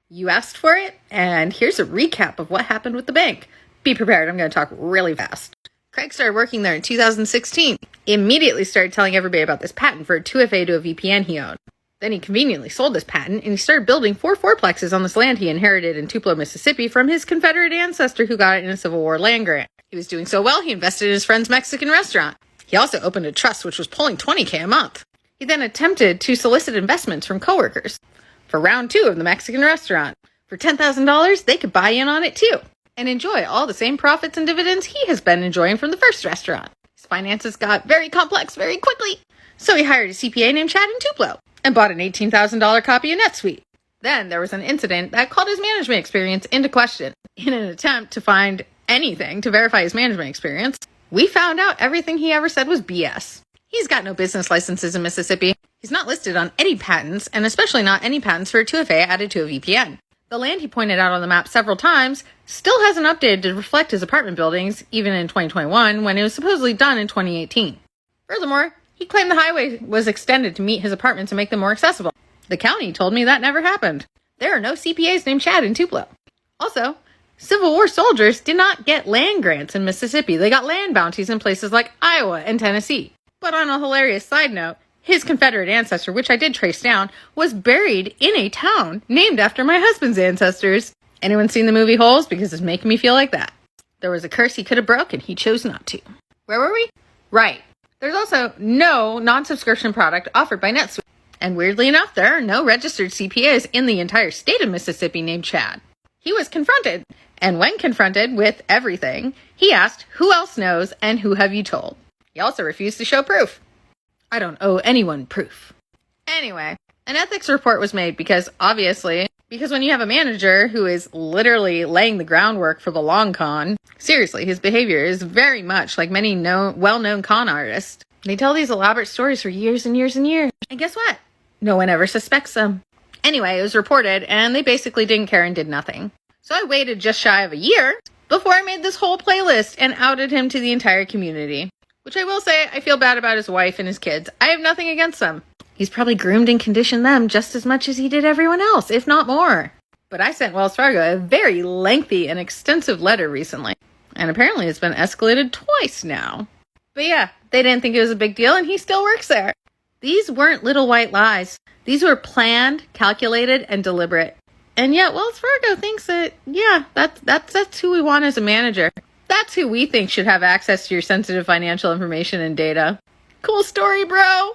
You asked for it, and here's a recap of what happened with the bank. Be prepared, I'm going to talk really fast. Craig started working there in 2016. He immediately started telling everybody about this patent for a 2FA to a VPN he owned. Then he conveniently sold this patent, and he started building 4 fourplexes on this land he inherited in Tupelo, Mississippi from his Confederate ancestor who got it in a Civil War land grant. He was doing so well, he invested in his friend's Mexican restaurant. He also opened a trust which was pulling $20K a month. He then attempted to solicit investments from coworkers for round 2 of the Mexican restaurant. For $10,000, they could buy in on it too and enjoy all the same profits and dividends he has been enjoying from the first restaurant. His finances got very complex very quickly, so he hired a CPA named Chad in Tupelo and bought an $18,000 copy of NetSuite. Then there was an incident that called his management experience into question. In an attempt to find anything to verify his management experience, we found out everything he ever said was BS. He's got no business licenses in Mississippi. He's not listed on any patents, and especially not any patents for a 2FA added to a VPN. The land he pointed out on the map several times still hasn't updated to reflect his apartment buildings, even in 2021, when it was supposedly done in 2018. Furthermore, he claimed the highway was extended to meet his apartments and make them more accessible. The county told me that never happened. There are no CPAs named Chad in Tupelo. Also, Civil War soldiers did not get land grants in Mississippi. They got land bounties in places like Iowa and Tennessee. But on a hilarious side note, his Confederate ancestor, which I did trace down, was buried in a town named after my husband's ancestors. Anyone seen the movie Holes? Because it's making me feel like that. There was a curse he could have broken. He chose not to. Where were we? Right. There's also no non-subscription product offered by NetSuite. And weirdly enough, there are no registered CPAs in the entire state of Mississippi named Chad. He was confronted, and when confronted with everything, he asked, "Who else knows and who have you told?" He also refused to show proof. I don't owe anyone proof. Anyway, an ethics report was made because when you have a manager who is literally laying the groundwork for the long con, seriously, his behavior is very much like many well-known con artists. They tell these elaborate stories for years and years and years. And guess what? No one ever suspects them. Anyway, it was reported, and they basically didn't care and did nothing. So I waited just shy of a year before I made this whole playlist and outed him to the entire community. Which I will say, I feel bad about his wife and his kids. I have nothing against them. He's probably groomed and conditioned them just as much as he did everyone else, if not more. But I sent Wells Fargo a very lengthy and extensive letter recently. And apparently it's been escalated twice now. But yeah, they didn't think it was a big deal, and he still works there. These weren't little white lies. These were planned, calculated, and deliberate. And yet Wells Fargo thinks that, yeah, that's who we want as a manager. That's who we think should have access to your sensitive financial information and data. Cool story, bro!